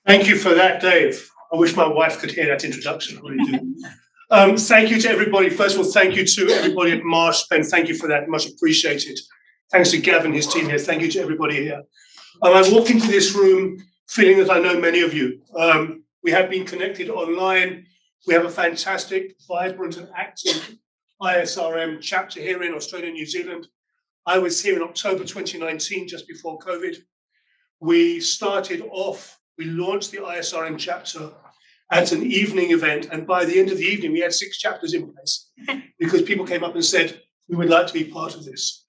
Thank you for that, Dave. I wish my wife could hear that introduction. I really do. Thank you to everybody. First of all, thank you to everybody at Marsh, and thank you for that. Much appreciated. Thanks to Gavin, his team here. Thank you to everybody here. I walk into this room feeling that I know many of you. We have been connected online. We have a fantastic, vibrant and active ISRM chapter here in Australia and New Zealand. I was here in October 2019, just before COVID. We launched the ISRM chapter at an evening event, and by the end of the evening, we had 6 chapters in place because people came up and said, we would like to be part of this.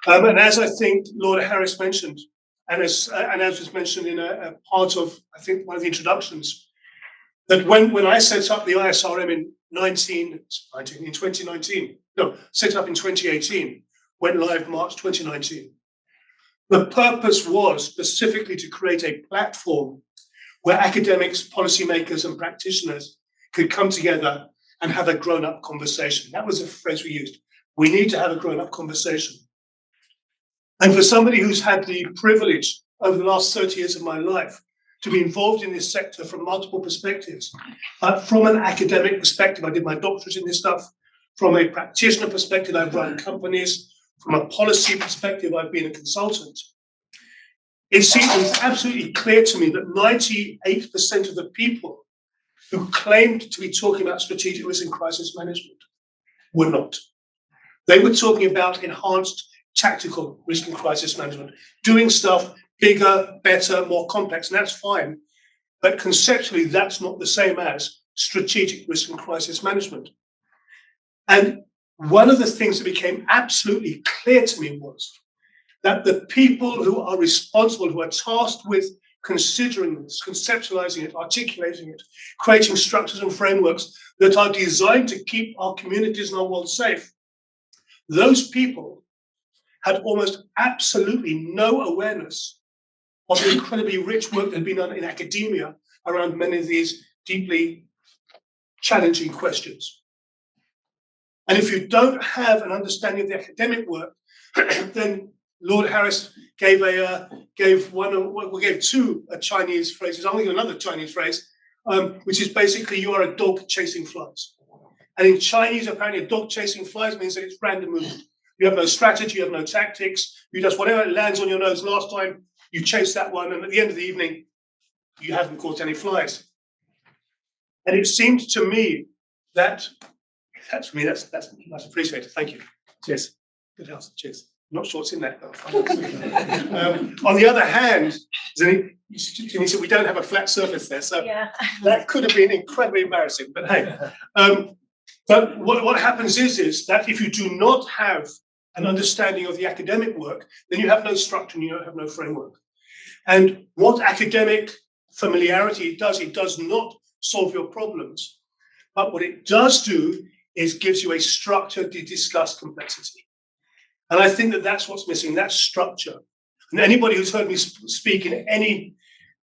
And as I think Lord Harris mentioned, and as was mentioned in a part of, I think, one of the introductions, that when I set up the ISRM in 2018, went live March 2019. The purpose was specifically to create a platform where academics, policymakers, and practitioners could come together and have a grown-up conversation. That was the phrase we used. We need to have a grown-up conversation. And for somebody who's had the privilege over the last 30 years of my life to be involved in this sector from multiple perspectives, from an academic perspective, I did my doctorate in this stuff. From a practitioner perspective, I've run companies. From a policy perspective, I've been a consultant. It seems absolutely clear to me that 98% of the people who claimed to be talking about strategic risk and crisis management were not. They were talking about enhanced tactical risk and crisis management, doing stuff bigger, better, more complex, and that's fine. But conceptually, that's not the same as strategic risk and crisis management. And one of the things that became absolutely clear to me was that the people who are responsible, who are tasked with considering this, conceptualizing it, articulating it, creating structures and frameworks that are designed to keep our communities and our world safe, those people had almost absolutely no awareness of the incredibly rich work that had been done in academia around many of these deeply challenging questions. And if you don't have an understanding of the academic work, then Lord Harris gave two Chinese phrases. I'm going to give another Chinese phrase, which is basically you are a dog chasing flies. And in Chinese, apparently, a dog chasing flies means that it's random movement. You have no strategy, you have no tactics. You just, whatever lands on your nose last time, you chase that one. And at the end of the evening, you haven't caught any flies. And it seemed to me that, that's much appreciated. Thank you. Cheers. Good house. Cheers. I'm not sure what's in there. On the other hand, he said we don't have a flat surface there, so yeah. That could have been incredibly embarrassing. But hey, but what happens is that if you do not have an understanding of the academic work, then you have no structure and you don't have no framework. And what academic familiarity does, it does not solve your problems, but what it does do is gives you a structure to discuss complexity. And I think that that's what's missing, that structure. And anybody who's heard me speak in any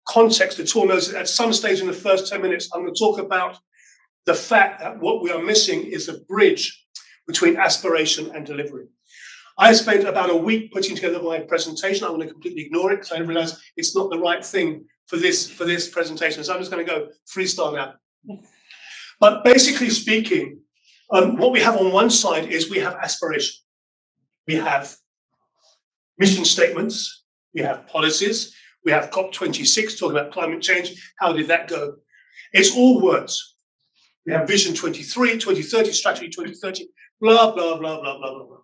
context at all knows that at some stage in the first 10 minutes, I'm going to talk about the fact that what we are missing is a bridge between aspiration and delivery. I spent about a week putting together my presentation. I'm going to completely ignore it because I realized it's not the right thing for this presentation. So I'm just going to go freestyle now. But basically speaking, what we have on one side is we have aspiration. We have mission statements, we have policies, we have COP26 talking about climate change. How did that go? It's all words. We have Vision 23, 2030, Strategy 2030, blah, blah, blah, blah, blah, blah, blah.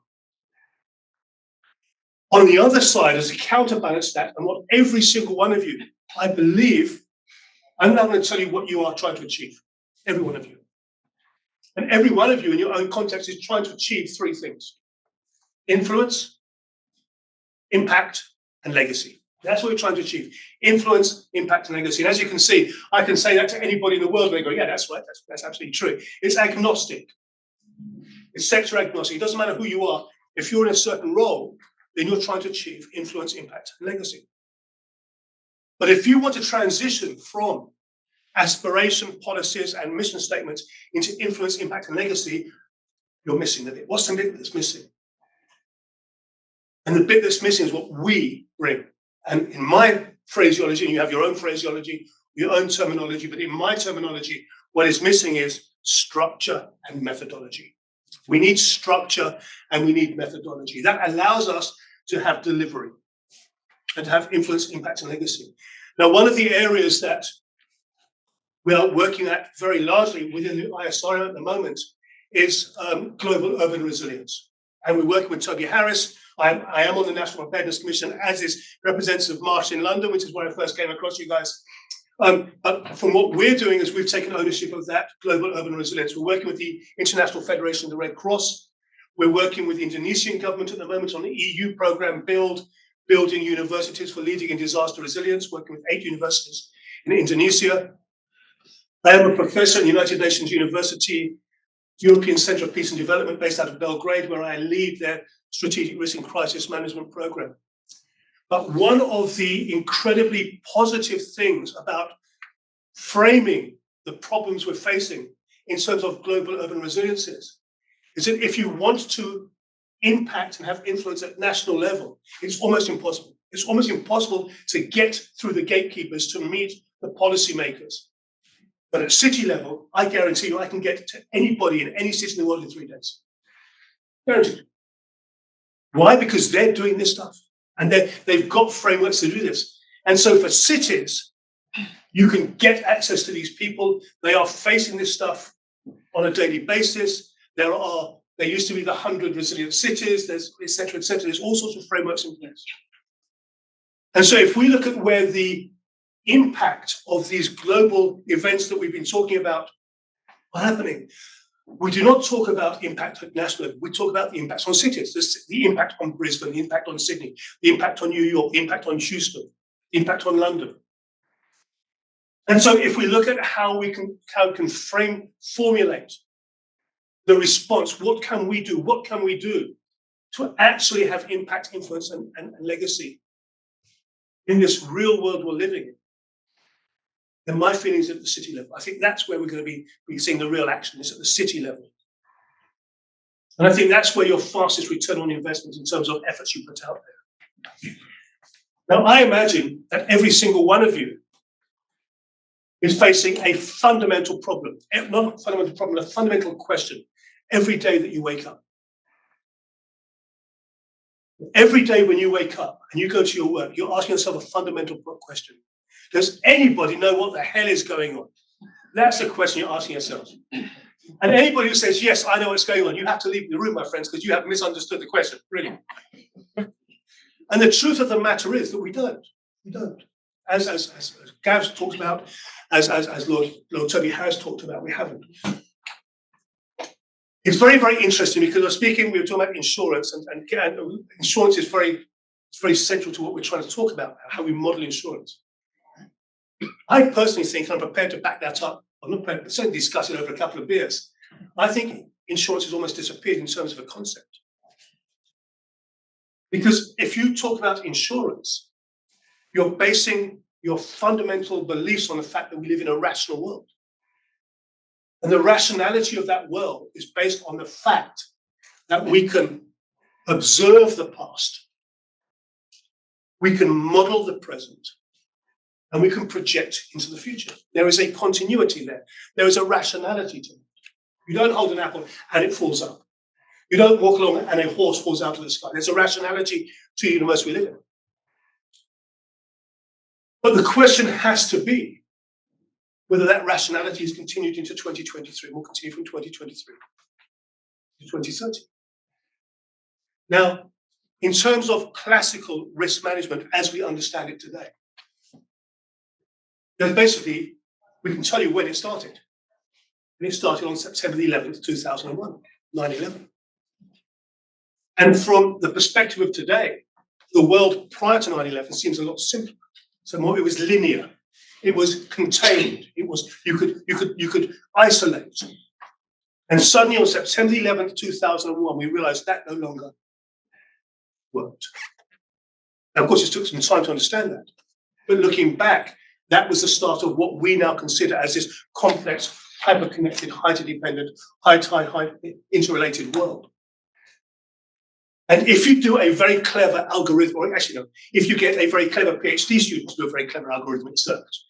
On the other side, as a counterbalance to that, and what every single one of you, I believe, I'm now going to tell you what you are trying to achieve, every one of you. And every one of you in your own context is trying to achieve 3 things: influence, impact, and legacy. That's what we're trying to achieve: influence, impact, and legacy. And as you can see, I can say that to anybody in the world, and they go, yeah, that's right, that's absolutely true. It's agnostic. It's sector agnostic. It doesn't matter who you are. If you're in a certain role, then you're trying to achieve influence, impact, and legacy. But if you want to transition from aspiration, policies, and mission statements into influence, impact, and legacy, you're missing the bit. What's the bit that's missing? And the bit that's missing is what we bring. And in my phraseology, and you have your own phraseology, your own terminology, but in my terminology, what is missing is structure and methodology. We need structure and we need methodology. That allows us to have delivery and to have influence, impact, and legacy. Now, one of the areas that we are working at very largely within the ISRM at the moment is global urban resilience. And we're working with Toby Harris. I am on the National Preparedness Commission, as is Representative Marsh in London, which is where I first came across you guys. But from what we're doing is we've taken ownership of that global urban resilience. We're working with the International Federation of the Red Cross. We're working with the Indonesian government at the moment on the EU program building universities for leading in disaster resilience, working with 8 universities in Indonesia. I am a professor at the United Nations University, European Centre of Peace and Development, based out of Belgrade, where I lead their strategic risk and crisis management program. But one of the incredibly positive things about framing the problems we're facing in terms of global urban resilience is that if you want to impact and have influence at national level, it's almost impossible. It's almost impossible to get through the gatekeepers to meet the policymakers. But at city level, I guarantee you I can get to anybody in any city in the world in 3 days. Guaranteed. Why? Because they're doing this stuff. And they've got frameworks to do this. And so for cities, you can get access to these people. They are facing this stuff on a daily basis. There used to be the 100 resilient cities, there's et cetera, et cetera. There's all sorts of frameworks in place. And so if we look at where the impact of these global events that we've been talking about are happening, we do not talk about impact at national level. We talk about the impacts on cities, the impact on Brisbane, the impact on Sydney, the impact on New York, the impact on Houston, the impact on London. And so if we look at how we can formulate the response, what can we do? What can we do to actually have impact, influence, and legacy in this real world we're living in? And my feelings at the city level, I think that's where we're going to be seeing the real action, is at the city level. And I think that's where your fastest return on investment in terms of efforts you put out there. Now, I imagine that every single one of you is facing a fundamental problem, not a fundamental problem, a fundamental question every day that you wake up. Every day when you wake up and you go to your work, you're asking yourself a fundamental question. Does anybody know what the hell is going on? That's the question you're asking yourself. And anybody who says, yes, I know what's going on, you have to leave the room, my friends, because you have misunderstood the question, really. And the truth of the matter is that we don't. We don't. As Gav talked about, as Lord Toby Harris talked about, we haven't. It's very, very interesting because we were talking about insurance, and insurance is very central to what we're trying to talk about now, how we model insurance. I personally think, and I'm prepared to back that up, I'm not prepared to certainly discuss it over a couple of beers. I think insurance has almost disappeared in terms of a concept. Because if you talk about insurance, you're basing your fundamental beliefs on the fact that we live in a rational world. And the rationality of that world is based on the fact that we can observe the past, we can model the present, and we can project into the future. There is a continuity there. There is a rationality to it. You don't hold an apple and it falls up. You don't walk along and a horse falls out of the sky. There's a rationality to the universe we live in. But the question has to be whether that rationality is continued into 2023 or will continue from 2023 to 2030. Now, in terms of classical risk management as we understand it today, then basically, we can tell you when it started. And it started on September the 11th, 2001, 9/11. And from the perspective of today, the world prior to 9/11 seems a lot simpler. So more, it was linear, it was contained, it was you could isolate. And suddenly on September the 11th, 2001, we realized that no longer worked. Now, of course, it took some time to understand that. But looking back, that was the start of what we now consider as this complex, hyper-connected, high-dependent, high interrelated world. And if you do a very clever algorithm, or actually no, if you get a very clever PhD student to do a very clever algorithmic search,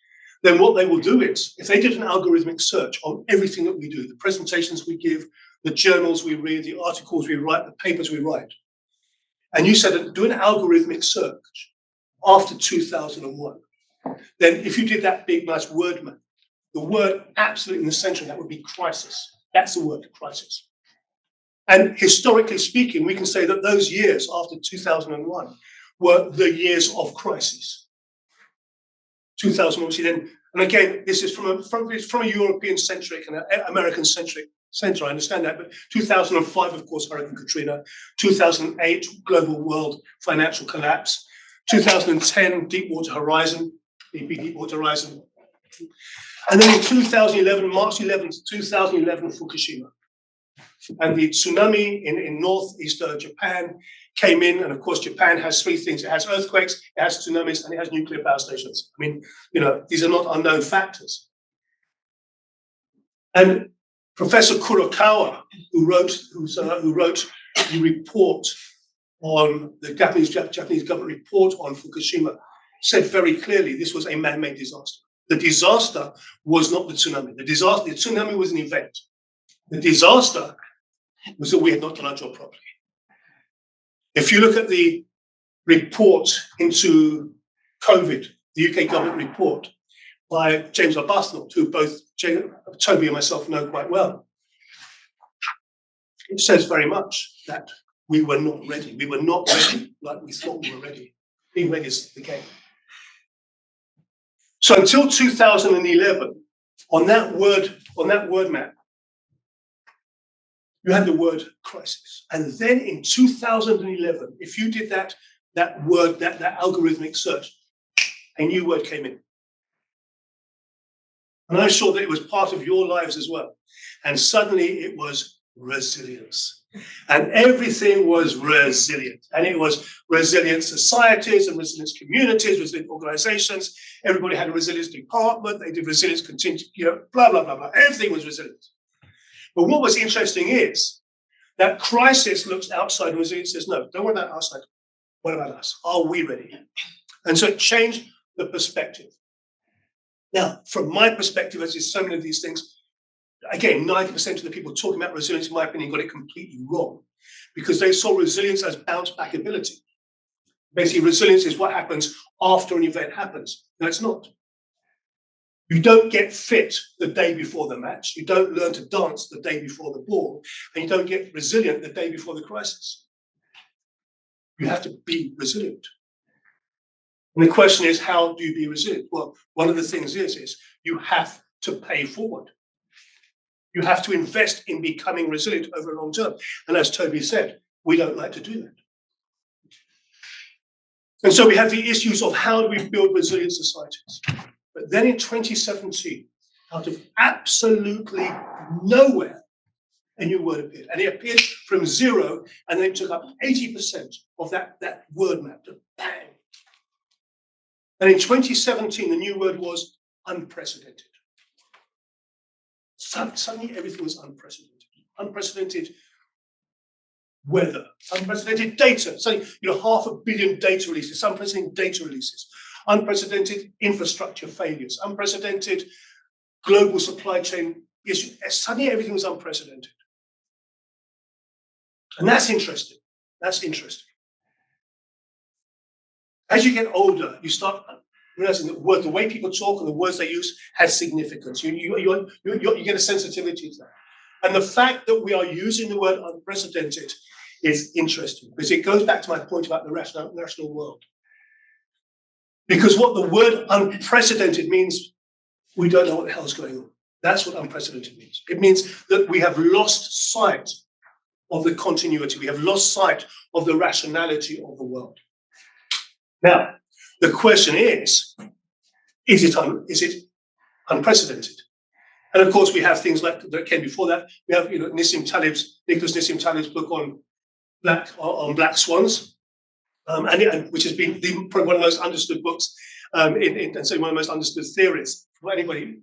then what they will do is, if they did an algorithmic search on everything that we do, the presentations we give, the journals we read, the articles we write, the papers we write, and you said do an algorithmic search after 2001, then if you did that big, nice word map, the word absolutely in the center of that would be crisis. That's the word, crisis. And historically speaking, we can say that those years after 2001 were the years of crisis. 2000, obviously, then, and again, this is from a European-centric and American-centric center, I understand that, but 2005, of course, Hurricane Katrina, 2008, global world financial collapse, 2010, Deepwater Horizon, BP Deepwater Horizon, and then in 2011, March 11th, 2011, Fukushima. And the tsunami in northeast Japan came in, and of course, Japan has three things. It has earthquakes, it has tsunamis, and it has nuclear power stations. I mean, these are not unknown factors. And Professor Kurokawa, who wrote the report on the Japanese government report on Fukushima, said very clearly this was a man-made disaster. The disaster was not the tsunami. The tsunami was an event. The disaster was that we had not done our job properly. If you look at the report into COVID, the UK government report by James Arbuthnot, who both Toby and myself know quite well, it says very much that we were not ready. We were not ready like we thought we were ready. Being ready is the game. So until 2011, on that word map, you had the word crisis. And then in 2011, if you did that algorithmic search, a new word came in. And I'm sure that it was part of your lives as well. And suddenly it was resilience. And everything was resilient. And it was resilient societies and resilient communities, resilient organizations. Everybody had a resilience department. They did resilience contingent, blah, blah, blah, blah. Everything was resilient. But what was interesting is that crisis looks outside and resilience says, no, don't worry about outside. What about us? Are we ready? And so it changed the perspective. Now, from my perspective, as is so many of these things, again, 90% of the people talking about resilience, in my opinion, got it completely wrong because they saw resilience as bounce back ability. Basically, resilience is what happens after an event happens. No, it's not. You don't get fit the day before the match. You don't learn to dance the day before the ball. And you don't get resilient the day before the crisis. You have to be resilient. And the question is, how do you be resilient? Well, one of the things is you have to pay forward. You have to invest in becoming resilient over a long term. And as Toby said, we don't like to do that. And so we have the issues of how do we build resilient societies. But then in 2017, out of absolutely nowhere, a new word appeared. And it appeared from zero, and then it took up 80% of that word map. Bang. And in 2017, the new word was unprecedented. Suddenly, everything was unprecedented. Unprecedented weather, unprecedented data. So, 500 million data releases, unprecedented data releases, unprecedented infrastructure failures, unprecedented global supply chain issues. Suddenly, everything was unprecedented. And that's interesting. That's interesting. As you get older, you start realizing that the way people talk and the words they use has significance. You get a sensitivity to that. And the fact that we are using the word unprecedented is interesting because it goes back to my point about the rational world. Because what the word unprecedented means, we don't know what the hell's going on. That's what unprecedented means. It means that we have lost sight of the continuity. We have lost sight of the rationality of the world. Now, the question is it unprecedented? And of course, we have things like that came before that. We have, Nicholas Nissim Taleb's book on black swans, which has been probably one of the most understood books, and so one of the most understood theories for anybody.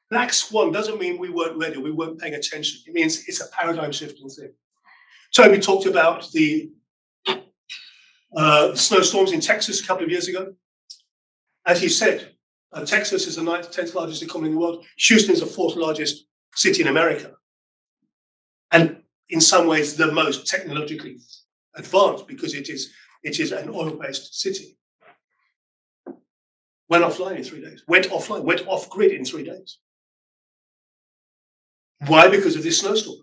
Black swan doesn't mean we weren't ready, we weren't paying attention. It means it's a paradigm shifting thing. Toby talked about the snowstorms in Texas a couple of years ago. As he said, Texas is the 9th, 10th largest economy in the world. Houston is the 4th largest city in America. And in some ways, the most technologically advanced because it is an oil-based city. Went offline in 3 days. Went off grid in 3 days. Why? Because of this snowstorm.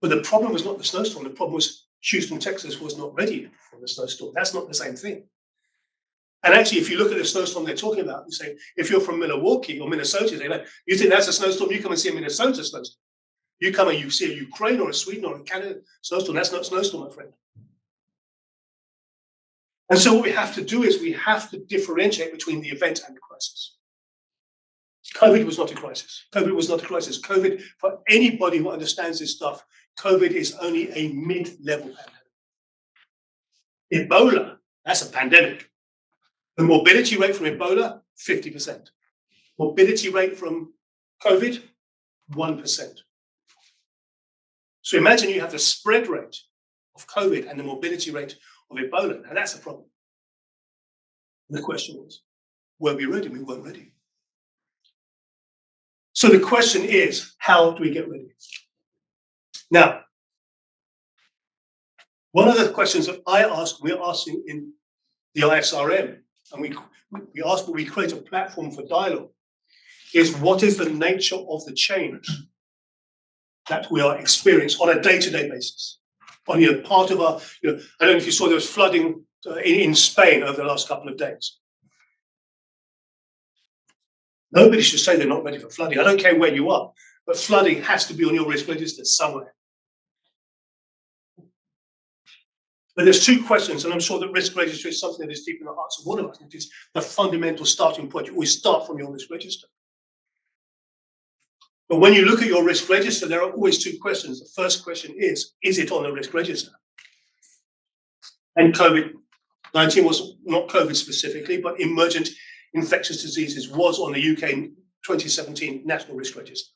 But the problem was not the snowstorm. The problem was Houston, Texas was not ready for the snowstorm. That's not the same thing. And actually, if you look at the snowstorm they're talking about, you say, if you're from Milwaukee or Minnesota, they like, you think that's a snowstorm, you come and see a Minnesota snowstorm. You come and you see a Ukraine or a Sweden or a Canada snowstorm, that's not a snowstorm, my friend. And so what we have to do is we have to differentiate between the event and the crisis. COVID was not a crisis. COVID was not a crisis. COVID, for anybody who understands this stuff, COVID is only a mid-level pandemic. Ebola, that's a pandemic. The morbidity rate from Ebola, 50%. Morbidity rate from COVID, 1%. So imagine you have the spread rate of COVID and the morbidity rate of Ebola. Now that's a problem. And the question was, were we ready? We weren't ready. So the question is, how do we get ready? Now, one of the questions that I ask, we're asking in the ISRM, and we create a platform for dialogue, is what is the nature of the change that we are experiencing on a day-to-day basis? On part of our, I don't know if you saw there was flooding in Spain over the last couple of days. Nobody should say they're not ready for flooding. I don't care where you are, but flooding has to be on your risk register somewhere. But there's two questions, and I'm sure that risk register is something that is deep in the hearts of all of us. It is the fundamental starting point. You always start from your risk register. But when you look at your risk register, there are always two questions. The first question is it on the risk register? And COVID-19 was not COVID specifically, but emergent infectious diseases was on the UK 2017 National Risk Register,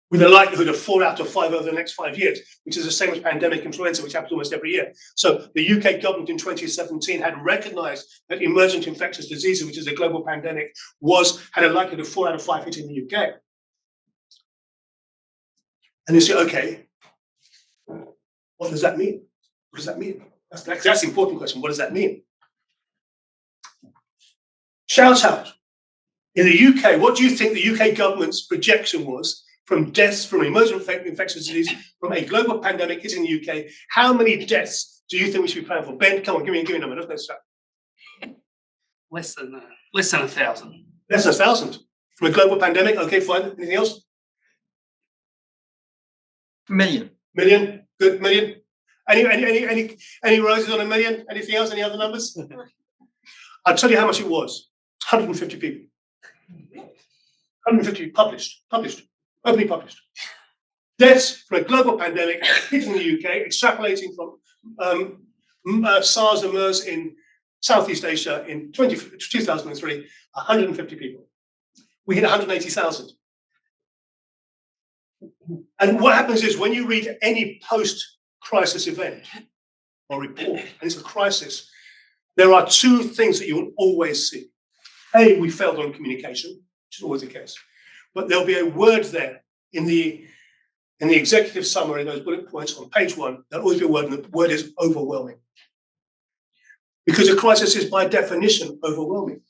with a likelihood of 4 out of 5 over the next 5 years, which is the same as pandemic influenza, which happens almost every year. So the UK government in 2017 had recognised that emergent infectious diseases, which is a global pandemic, had a likelihood of 4 out of 5 hitting the UK. And you say, okay, what does that mean? What does that mean? That's the important question. What does that mean? Shout out. In the UK, what do you think the UK government's projection was from deaths from emergent infectious disease from a global pandemic hitting the UK? How many deaths do you think we should be planning for? Ben, come on, give me a number. Let's start. Less than 1,000. Less than 1,000 from a global pandemic. Okay, fine. Anything else? Million. Million. Good. Million. Any rises on a million? Anything else? Any other numbers? I'll tell you how much it was. 150 people. 150 published, openly published. Deaths from a global pandemic hitting the UK, extrapolating from SARS and MERS in Southeast Asia in 2003, 150 people. We hit 180,000. And what happens is when you read any post-crisis event or report, and it's a crisis, there are two things that you will always see. A, we failed on communication, which is always the case. But there'll be a word there in the executive summary, those bullet points on page 1, there'll always be a word, and the word is overwhelming. Because a crisis is by definition overwhelming.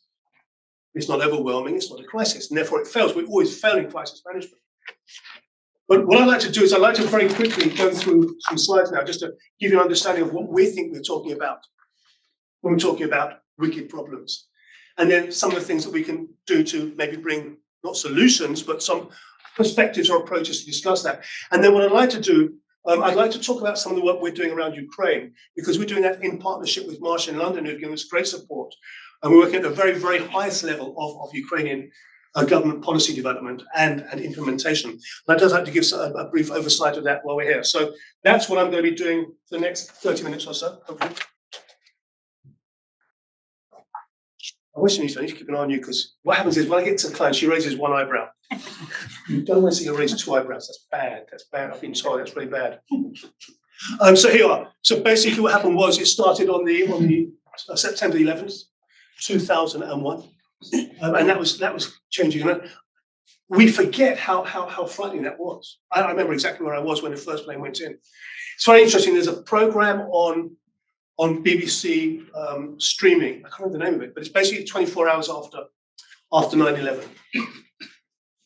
It's not overwhelming, it's not a crisis, and therefore it fails. We always fail in crisis management. But what I'd like to do is I'd like to very quickly go through some slides now, just to give you an understanding of what we think we're talking about when we're talking about wicked problems. And then some of the things that we can do to maybe bring, not solutions, but some perspectives or approaches to discuss that. And then what I'd like to do, I'd like to talk about some of the work we're doing around Ukraine, because we're doing that in partnership with Marsh in London, who've given us great support. And we're working at the very, very highest level of Ukrainian government policy development and implementation. And I'd just like to give a brief oversight of that while we're here. So that's what I'm going to be doing for the next 30 minutes or so, hopefully. I wish I need to keep an eye on you, because what happens is when I get to the client, she raises one eyebrow. You don't want to see her raise 2 eyebrows. That's bad. That's bad. I've been told that's really bad. So here you are. So basically what happened was it started on the September 11th, 2001. And that was changing. And we forget how frightening that was. I remember exactly where I was when the first plane went in. It's very interesting. There's a program on BBC streaming. I can't remember the name of it, but it's basically 24 hours after 9/11.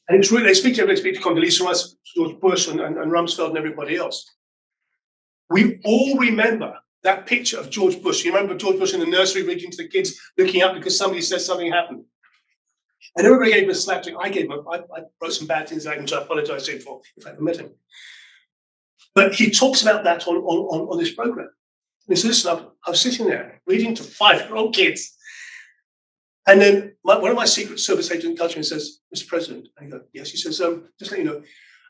And it's really, they speak to Condoleezza Rice, George Bush, and Rumsfeld and everybody else. We all remember that picture of George Bush. You remember George Bush in the nursery reading to the kids, looking up because somebody said something happened. And everybody gave him a slap. I gave him. I wrote some bad things which I apologize to him for if I ever met him. But he talks about that on this program. And he says, listen, I was sitting there reading to 5-year-old kids. And then one of my Secret Service agents comes to me and says, Mr. President, and I go, yes. He says, just let you know,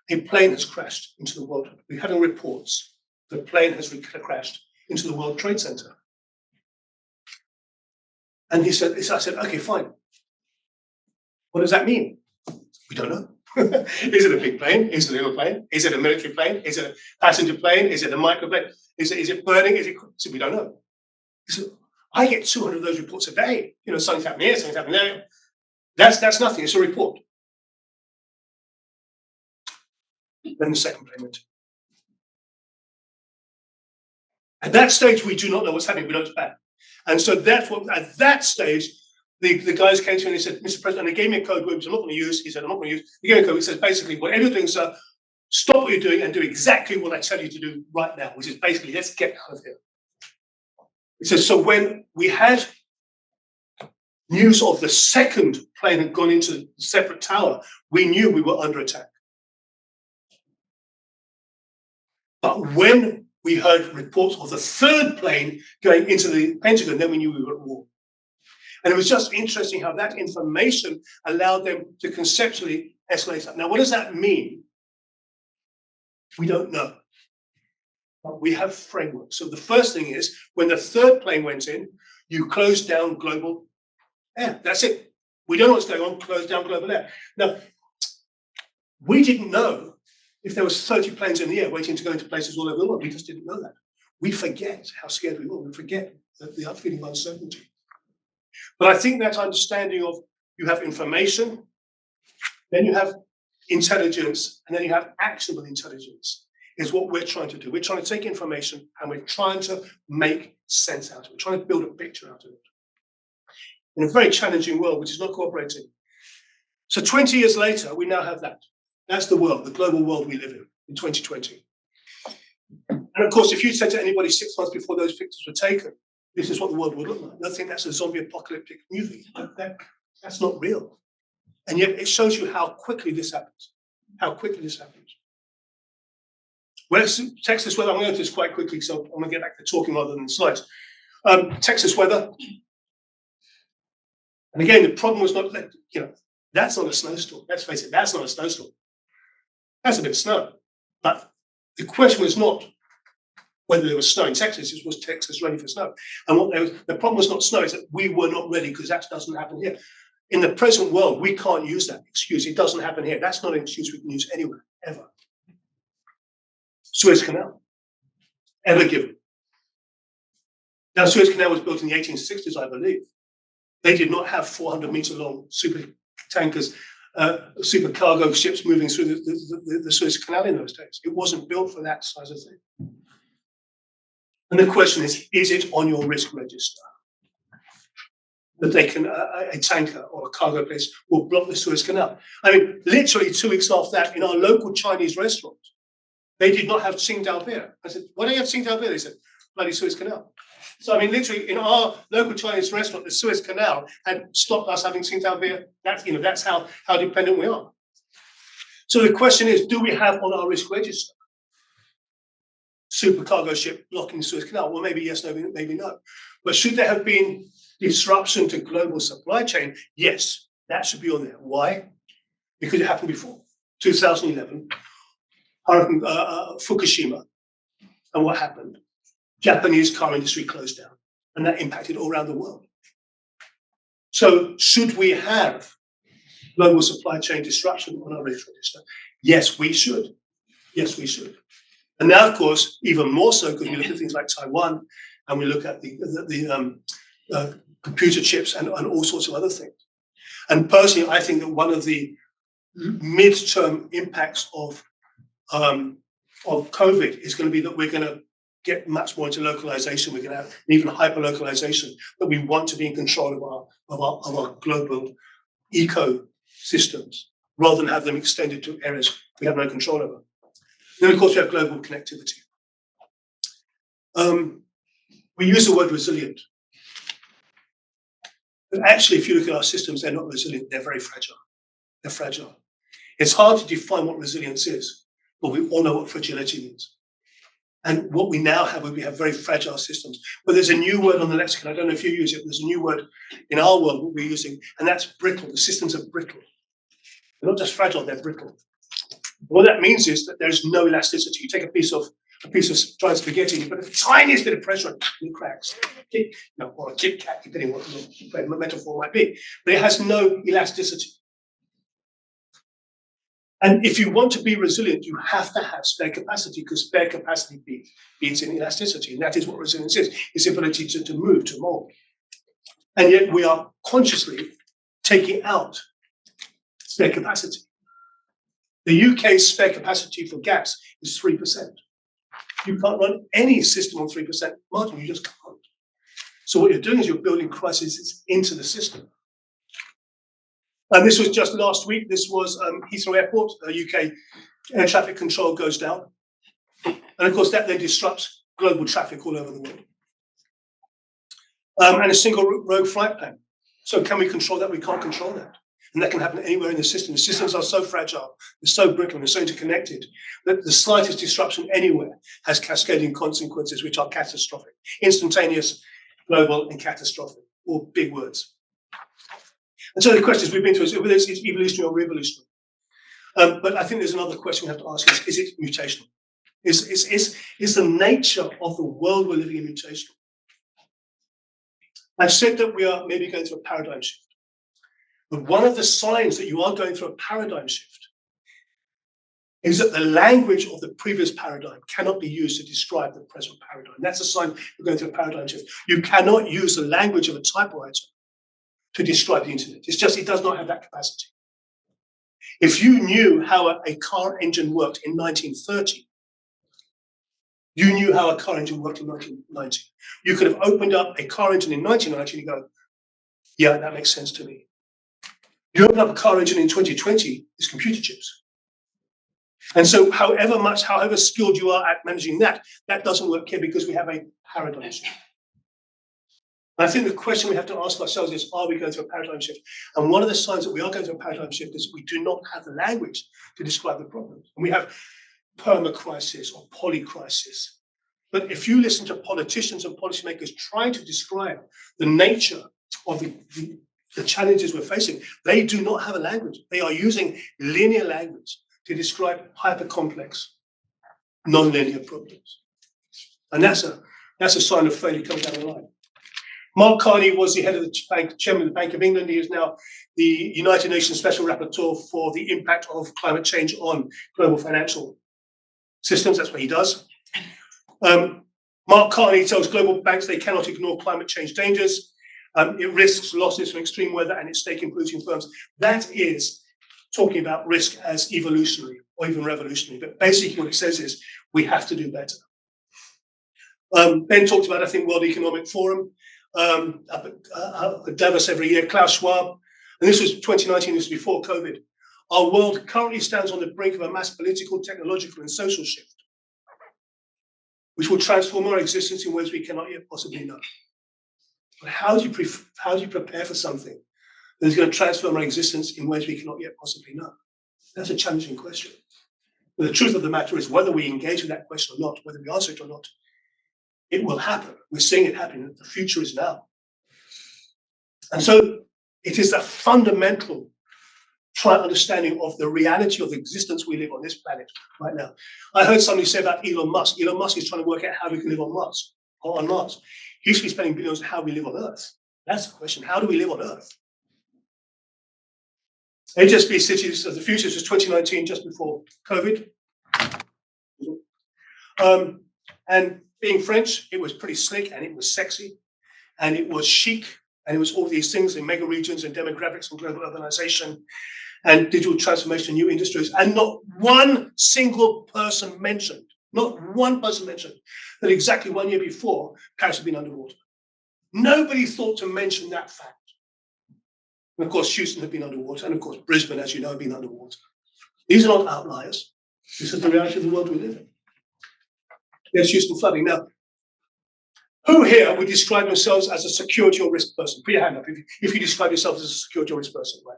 a plane has crashed into the world. We had reports the plane has crashed into the World Trade Center. And I said, okay, fine. What does that mean? We don't know. Is it a big plane? Is it a little plane? Is it a military plane? Is it a passenger plane? Is it a microplane? Is it burning? So we don't know. He said, I get 200 of those reports a day. You know, something's happening here, something's happening there. That's nothing. It's a report. Then the second plane went. At that stage, we do not know what's happening. We know it's bad. And so that's what, at that stage, the guys came to me and they said, Mr. President, and they gave me a code which I'm not going to use. He said, I'm not going to use. He gave me a code which says basically, whatever you're doing, sir, stop what you're doing and do exactly what I tell you to do right now, which is basically, let's get out of here. He says, so when we had news of the second plane had gone into the separate tower, we knew we were under attack. But when we heard reports of the third plane going into the Pentagon, then we knew we were at war. And it was just interesting how that information allowed them to conceptually escalate that. Now, what does that mean? We don't know. But we have frameworks. So the first thing is, when the third plane went in, you closed down global air. That's it. We don't know what's going on, close down global air. Now, we didn't know if there was 30 planes in the air waiting to go into places all over the world. We just didn't know that. We forget how scared we were. We forget the feeling of uncertainty. But I think that understanding of you have information, then you have intelligence, and then you have actionable intelligence is what we're trying to do. We're trying to take information and we're trying to make sense out of it. We're trying to build a picture out of it. In a very challenging world, which is not cooperating. So 20 years later, we now have that. That's the world, the global world we live in 2020. And of course, if you said to anybody 6 months before those pictures were taken, this is what the world would look like. I think that's a zombie apocalyptic movie. That's not real. And yet it shows you how quickly this happens. How quickly this happens. Well, Texas weather, I'm going to do this quite quickly, so I'm going to get back to talking rather than slides. Texas weather. And again, the problem was not that, that's not a snowstorm. Let's face it, that's not a snowstorm. That's a bit of snow. But the question was not whether there was snow in Texas, it was Texas ready for snow. And the problem was not snow, it's that we were not ready because that doesn't happen here. In the present world, we can't use that excuse. It doesn't happen here. That's not an excuse we can use anywhere, ever. Suez Canal, ever given. Now, Suez Canal was built in the 1860s, I believe. They did not have 400-meter long super tankers, super cargo ships moving through the Suez Canal in those days. It wasn't built for that size of thing. And the question is it on your risk register that they can, a tanker or a cargo place will block the Suez Canal? I mean, literally 2 weeks after that, in our local Chinese restaurant, they did not have Tsingtao beer. I said, why don't you have Tsingtao beer? They said, bloody Suez Canal. So, I mean, literally, in our local Chinese restaurant, the Suez Canal had stopped us having Tsingtao beer. That's how dependent we are. So the question is, do we have on our risk register super cargo ship blocking the Suez Canal? Well, maybe yes, maybe no. But should there have been disruption to global supply chain? Yes, that should be on there. Why? Because it happened before. 2011, Hurricane Fukushima. And what happened? Japanese car industry closed down, and that impacted all around the world. So should we have global supply chain disruption on our risk register? Yes, we should. Yes, we should. And now, of course, even more so because we look at things like Taiwan, and we look at the computer chips and all sorts of other things. And personally, I think that one of the mid-term impacts of COVID is going to be that we're going to get much more into localization. We're going to have even hyper localization, that we want to be in control of our global ecosystems rather than have them extended to areas we have no control over. Then, of course, we have global connectivity. We use the word resilient. But actually, if you look at our systems, they're not resilient. They're very fragile. They're fragile. It's hard to define what resilience is, but we all know what fragility means. And what we now have, we have very fragile systems. But there's a new word on the lexicon. I don't know if you use it. There's a new word in our world what we're using, and that's brittle. The systems are brittle. They're not just fragile, they're brittle. What that means is that there's no elasticity. You take a piece of dried spaghetti, you put the tiniest bit of pressure on it, and it cracks. Or a Kit Kat, depending on what the metaphor might be. But it has no elasticity. And if you want to be resilient, you have to have spare capacity, because spare capacity beats in elasticity. And that is what resilience is. It's the ability to move, to mold. And yet we are consciously taking out spare capacity. The UK's spare capacity for gas is 3%. You can't run any system on 3% margin. You just can't. So what you're doing is you're building crises into the system. And this was just last week. This was Heathrow Airport. UK air traffic control goes down. And of course, that then disrupts global traffic all over the world. And a single rogue flight plan. So can we control that? We can't control that. And that can happen anywhere in the system. The systems are so fragile, they're so brittle, they're so interconnected that the slightest disruption anywhere has cascading consequences which are catastrophic. Instantaneous, global, and catastrophic. All big words. And so the question is, we've been to whether it's evolutionary or revolutionary. But I think there's another question we have to ask: is it mutational? Is the nature of the world we're living in mutational? I've said that we are maybe going through a paradigm shift. But one of the signs that you are going through a paradigm shift is that the language of the previous paradigm cannot be used to describe the present paradigm. That's a sign you're going through a paradigm shift. You cannot use the language of a typewriter to describe the internet. It's just, it does not have that capacity. If you knew how a car engine worked in 1930, you knew how a car engine worked in 1990. You could have opened up a car engine in 1990 and you go, yeah, that makes sense to me. You open up a car engine in 2020, it's computer chips. And so however skilled you are at managing that doesn't work here because we have a paradigm shift. And I think the question we have to ask ourselves is, are we going through a paradigm shift? And one of the signs that we are going through a paradigm shift is that we do not have the language to describe the problems. And we have perma-crisis or polycrisis. But if you listen to politicians and policymakers trying to describe the nature of the challenges we're facing, they do not have a language. They are using linear language to describe hyper-complex, non-linear problems. And that's a sign of failure coming down the line. Mark Carney was the head of the bank, chairman of the Bank of England. He is now the United Nations Special Rapporteur for the impact of climate change on global financial systems. That's what he does. Mark Carney tells global banks they cannot ignore climate change dangers. It risks losses from extreme weather and its stake in polluting firms. That is talking about risk as evolutionary or even revolutionary. But basically what it says is we have to do better. Ben talked about, I think, World Economic Forum up at Davos every year, Klaus Schwab. And this was 2019, this was before COVID. Our world currently stands on the brink of a mass political, technological, and social shift, which will transform our existence in ways we cannot yet possibly know. But how do you prepare for something that is going to transform our existence in ways we cannot yet possibly know? That's a challenging question. But the truth of the matter is, whether we engage with that question or not, whether we answer it or not, it will happen. We're seeing it happening. The future is now. And so it is a fundamental understanding of the reality of the existence we live on this planet right now. I heard somebody say about Elon Musk. Elon Musk is trying to work out how we can live on Mars. Or on Mars. He should be spending billions on how we live on Earth. That's the question. How do we live on Earth? HSB Cities of the Future, this was 2019, just before COVID. And being French, it was pretty slick and it was sexy and it was chic And it was all these things in mega regions and demographics and global urbanization and digital transformation, new industries. And not one single person mentioned, that exactly 1 year before, Paris had been underwater. Nobody thought to mention that fact. And of course, Houston had been underwater. And of course, Brisbane, as you know, had been underwater. These are not outliers. This is the reality of the world we live in. There's Houston flooding. Now, who here would describe themselves as a security or risk person? Put your hand up if you describe yourself as a security or risk person, right?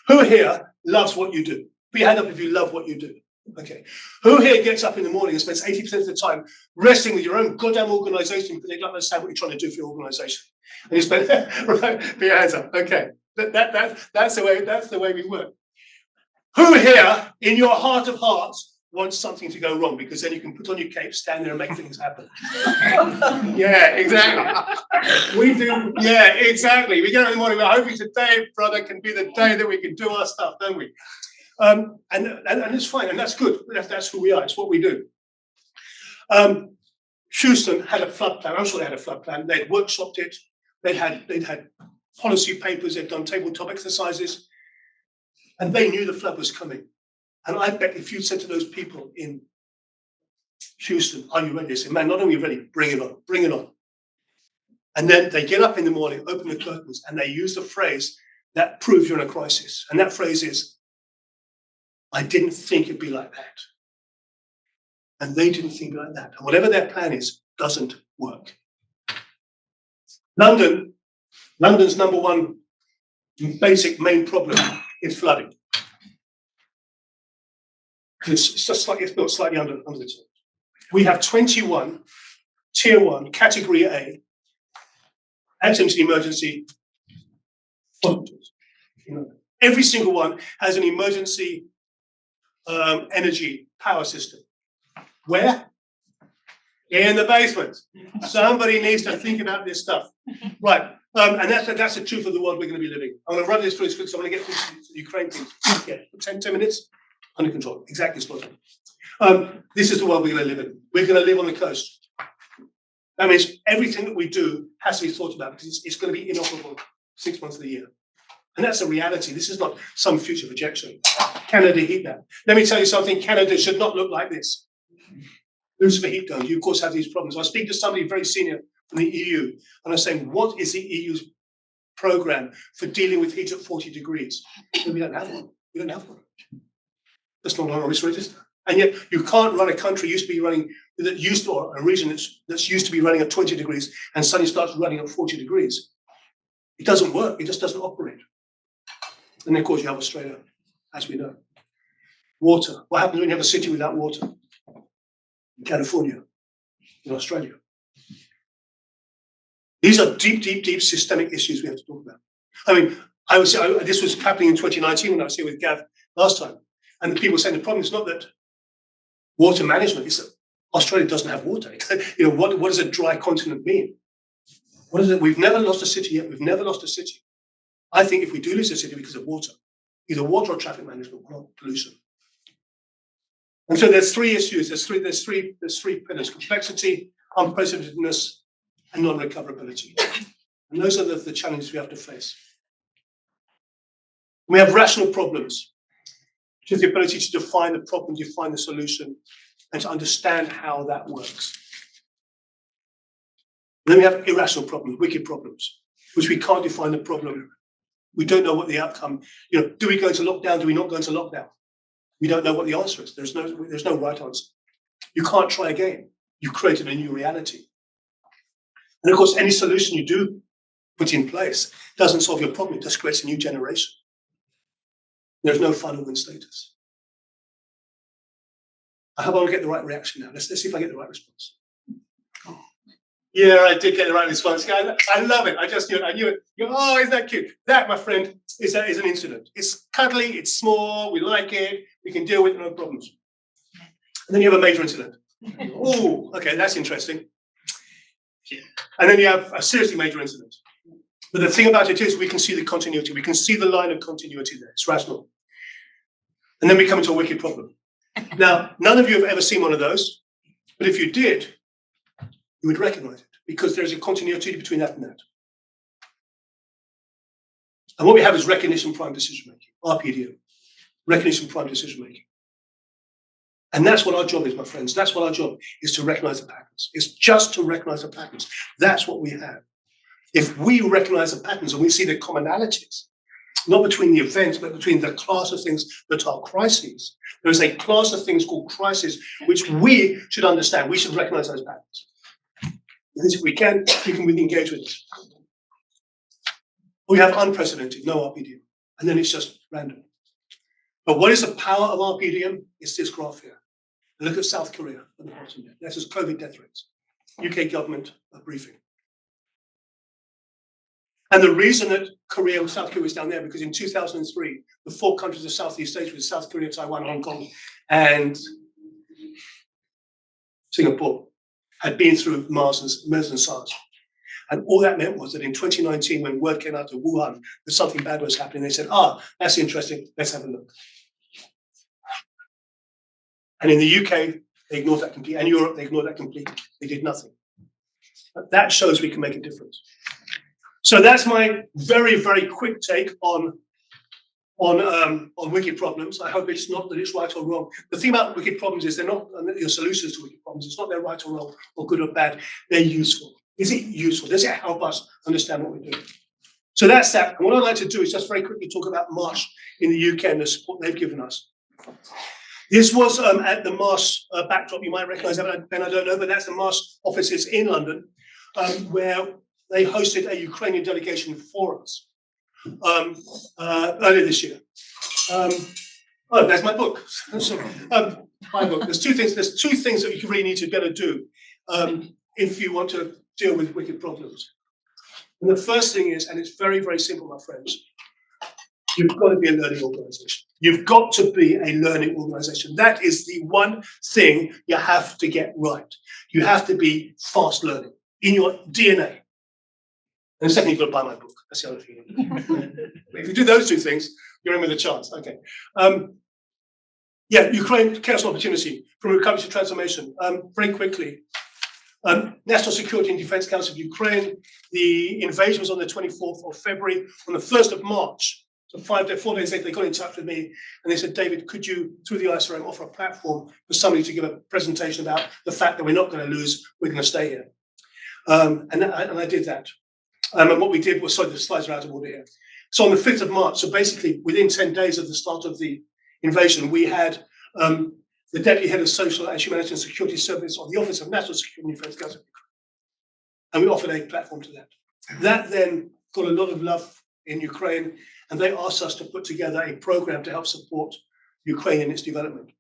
Who here loves what you do? Put your hand up if you love what you do. Okay. Who here gets up in the morning and spends 80% of the time wrestling with your own goddamn organization because they don't understand what you're trying to do for your organization? And you spend, right, put your hands up. Okay. That's the way we work. Who here, in your heart of hearts, wants something to go wrong because then you can put on your cape, stand there and make things happen? Yeah, exactly. We do. Yeah, exactly. We get up in the morning, we're hoping today, brother, can be the day that we can do our stuff, don't we? And it's fine, and that's good. That's who we are. It's what we do. Houston had a flood plan. I'm sure they had a flood plan. They'd workshopped it. They'd had policy papers. They'd done tabletop exercises, and they knew the flood was coming. And I bet if you said to those people in Houston, "Are you ready?" They say, "Man, not only are you ready, bring it on, bring it on." And then they get up in the morning, open the curtains, and they use the phrase that proves you're in a crisis. And that phrase is, "I didn't think it'd be like that." And they didn't think like that. And whatever their plan is, doesn't work. London's number one basic main problem is flooding. It's just slightly, it's built slightly under the top. We have 21 tier 1 category A items in emergency hospitals. Every single one has an emergency energy power system. Where? In the basement. Somebody needs to think about this stuff. Right. And that's the truth of the world we're going to be living. I'm going to run this through because I'm going to get to the Ukraine thing. Okay, 10 minutes, under control. Exactly spot on. This is the world we're going to live in. We're going to live on the coast. That means everything that we do has to be thought about because it's going to be inoperable 6 months of the year. And that's a reality. This is not some future projection. Canada heat map. Let me tell you something. Canada should not look like this. Lucifer heat dome. You, of course, have these problems. I speak to somebody very senior from the EU, and I'm saying, what is the EU's program for dealing with heat at 40 degrees? And we don't have one. We don't have one. That's not on our risk register. And yet, you can't run a country or a region that's used to be running at 20 degrees and suddenly starts running at 40 degrees. It doesn't work. It just doesn't operate. And then, of course, you have Australia, as we know. Water. What happens when you have a city without water? In California, in Australia. These are deep, deep, deep systemic issues we have to talk about. I mean, this was happening in 2019 when I was here with Gav last time. And the people saying the problem is not that water management, it's that Australia doesn't have water. What does a dry continent mean? What is it? We've never lost a city yet. We've never lost a city. I think if we do lose a city because of water, either water or traffic management or pollution. And so there's three issues. There's three pillars: complexity, unprecedentedness, and non-recoverability. And those are the challenges we have to face. We have rational problems, which is the ability to define the problem, define the solution, and to understand how that works. And then we have irrational problems, wicked problems, which we can't define the problem. We don't know what the outcome. Do we go into lockdown? Do we not go into lockdown? We don't know what the answer is. There's no right answer. You can't try again. You've created a new reality. And of course, any solution you do put in place doesn't solve your problem. It just creates a new generation. There's no final win status. I hope I'll get the right reaction now. Let's see if I get the right response. Yeah, I did get the right response. I love it. I knew it. Oh, isn't that cute? That, my friend, is an incident. It's cuddly, it's small, we like it, we can deal with it, no problems. And then you have a major incident. Oh, okay, that's interesting. And then you have a seriously major incident. But the thing about it is we can see the continuity. We can see the line of continuity there. It's rational. And then we come into a wicked problem. Now, none of you have ever seen one of those. But if you did, you would recognize it because there's a continuity between that and that. And what we have is recognition prime decision making, RPDM, recognition prime decision making. And that's what our job is, my friends. That's what our job is, to recognize the patterns. It's just to recognize the patterns. That's what we have. If we recognize the patterns and we see the commonalities, not between the events, but between the class of things that are crises, there is a class of things called crisis, which we should understand. We should recognize those patterns. Because if we can really engage with it. We have unprecedented, no RPDM. And then it's just random. But what is the power of RPDM? It's this graph here. Look at South Korea at the bottom there. This is COVID death rates. UK government briefing. And the reason that South Korea was down there, because in 2003, the 4 countries of Southeast Asia were South Korea, Taiwan, Hong Kong, and Singapore, had been through MERS and SARS. And all that meant was that in 2019, when word came out of Wuhan that something bad was happening, they said, that's interesting, let's have a look. And in the UK, they ignored that completely. And Europe, they ignored that completely. They did nothing. But that shows we can make a difference. So that's my very, very quick take on wicked problems. I hope it's not that it's right or wrong. The thing about wicked problems is they're not your solutions to wicked problems. It's not they're right or wrong or good or bad. They're useful. Is it useful? Does it help us understand what we're doing? So that's that. And what I'd like to do is just very quickly talk about Marsh in the UK and the support they've given us. This was at the Marsh backdrop. You might recognize that, Ben, I don't know, but that's the Marsh offices in London, where they hosted a Ukrainian delegation for us earlier this year. There's my book. My book. There's two things that you really need to be able to do if you want to deal with wicked problems. And the first thing is, and it's very, very simple, my friends, you've got to be a learning organization. You've got to be a learning organization. That is the one thing you have to get right. You have to be fast learning in your DNA. And second, you've got to buy my book. That's the other thing. If you do those two things, you're in with a chance. Okay. Ukraine, chaos and opportunity, from recovery to transformation. Very quickly. National Security and Defense Council of Ukraine. The invasion was on the 24th of February. On the 1st of March, so 4 days later, they got in touch with me and they said, David, could you, through the ISRM, offer a platform for somebody to give a presentation about the fact that we're not going to lose, we're going to stay here. And I did that. And what we did was, sorry, the slides are out of order here. So on the 5th of March, so basically within 10 days of the start of the invasion, we had the Deputy Head of Social and Humanitarian Security Service on the Office of National Security and Defense Council. And we offered a platform to that. That then got a lot of love in Ukraine, and they asked us to put together a program to help support Ukraine in its development.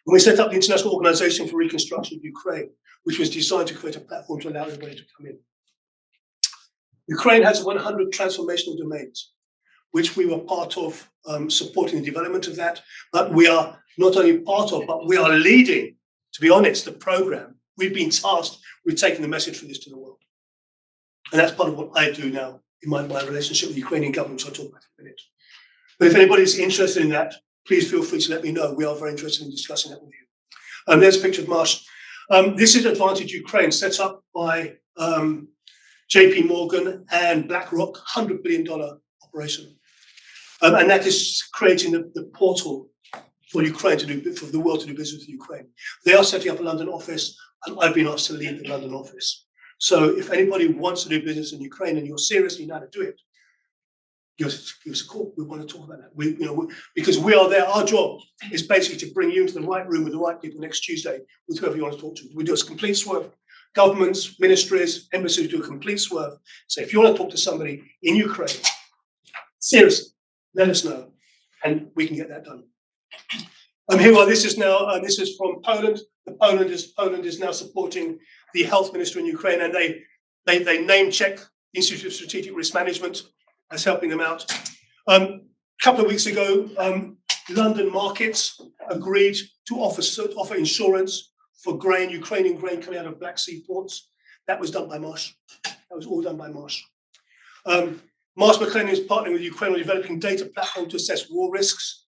And we set up the International Organization for Reconstruction of Ukraine, which was designed to create a platform to allow everybody to come in. Ukraine has 100 transformational domains, which we were part of supporting the development of that. But we are not only part of, but we are leading, to be honest, the program. We've been tasked with taking the message for this to the world. And that's part of what I do now in my relationship with the Ukrainian government, so I'll talk about it in a minute. But if anybody's interested in that, please feel free to let me know. We are very interested in discussing that with you. There's a picture of Marsh. This is Advantage Ukraine, set up by JP Morgan and BlackRock, $100 billion operation. And that is creating the portal for Ukraine to do, for the world to do business with Ukraine. They are setting up a London office, and I've been asked to lead the London office. So if anybody wants to do business in Ukraine and you're serious and you know how to do it, give us a call. We want to talk about that. Because we are there. Our job is basically to bring you into the right room with the right people next Tuesday with whoever you want to talk to. We do a complete swerve. Governments, ministries, embassies do a complete swerve. So if you want to talk to somebody in Ukraine, seriously, let us know, and we can get that done. This is from Poland. Poland is now supporting the health minister in Ukraine, and they name check the Institute of Strategic Risk Management as helping them out. A couple of weeks ago, London markets agreed to offer insurance for grain, Ukrainian grain coming out of Black Sea ports. That was done by Marsh. That was all done by Marsh. Marsh McLennan is partnering with Ukraine on developing data platform to assess war risks.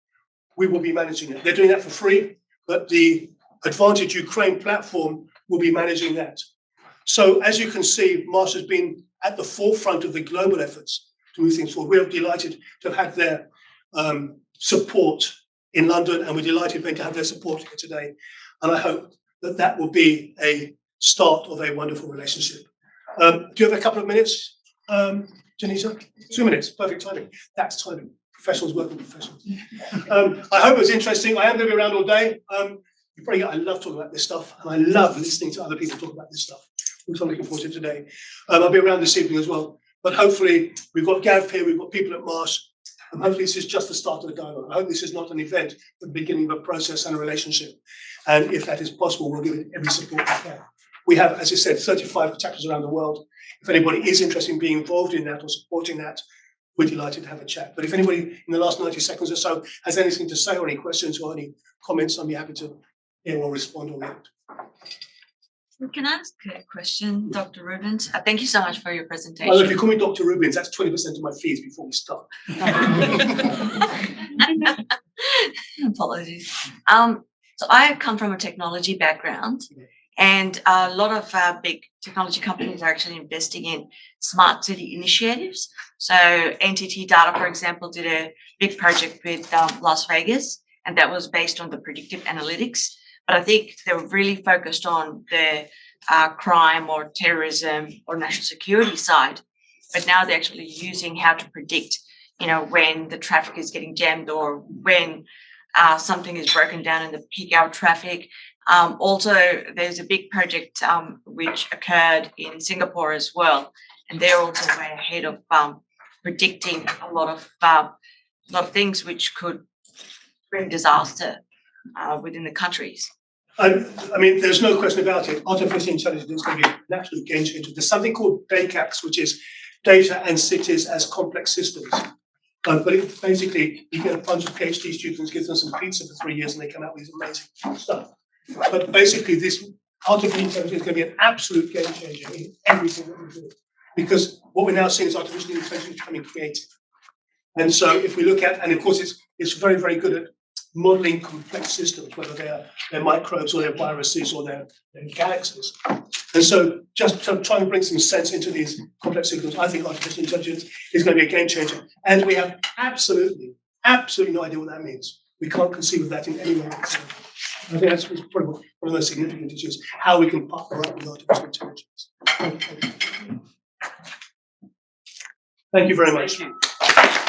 We will be managing it. They're doing that for free, but the Advantage Ukraine platform will be managing that. So as you can see, Marsh has been at the forefront of the global efforts move things forward. We're delighted to have had their support in London, and we're delighted to have their support here today. And I hope that that will be a start of a wonderful relationship. Do you have a couple of minutes, Janita? 2 minutes, perfect timing. That's timing. Professionals working with professionals. I hope it was interesting. I am going to be around all day. I love talking about this stuff, and I love listening to other people talk about this stuff, which I'm looking forward to today. I'll be around this evening as well. But hopefully, we've got Gav here, we've got people at Marsh, and hopefully this is just the start of the dialogue. I hope this is not an event, but the beginning of a process and a relationship. And if that is possible, we'll give it every support we can. We have, as I said, 35 chapters around the world. If anybody is interested in being involved in that or supporting that, we're delighted to have a chat. But if anybody in the last 90 seconds or so has anything to say or any questions or any comments, I'll be happy to hear or respond or react. Can I ask a question, Dr. Rubens? Thank you so much for your presentation. Well, if you call me Dr. Rubens, that's 20% of my fees before we start. Apologies. So I come from a technology background, and a lot of big technology companies are actually investing in smart city initiatives. So NTT Data, for example, did a big project with Las Vegas, and that was based on the predictive analytics. But I think they were really focused on the crime or terrorism or national security side. But now they're actually using how to predict, when the traffic is getting jammed or when something is broken down in the peak hour traffic. Also, there's a big project which occurred in Singapore as well, and they're also way ahead of predicting a lot of things which could bring disaster within the countries. I mean, there's no question about it. Artificial intelligence is going to be an absolute game changer. There's something called DACAPS, which is data and cities as complex systems. But it basically, you get a bunch of PhD students, give them some pizza for 3 years, and they come out with amazing stuff. But basically, this artificial intelligence is going to be an absolute game changer in everything that we do. Because what we're now seeing is artificial intelligence becoming creative. And so if we look at, and of course, it's very, very good at modeling complex systems, whether they're microbes or they're viruses or they're galaxies. And so just to try and bring some sense into these complex systems, I think artificial intelligence is going to be a game changer. And we have absolutely no idea what that means. We can't conceive of that in any way. I think that's probably one of the most significant issues, how we can partner up with artificial intelligence. Thank you very much. Thank you.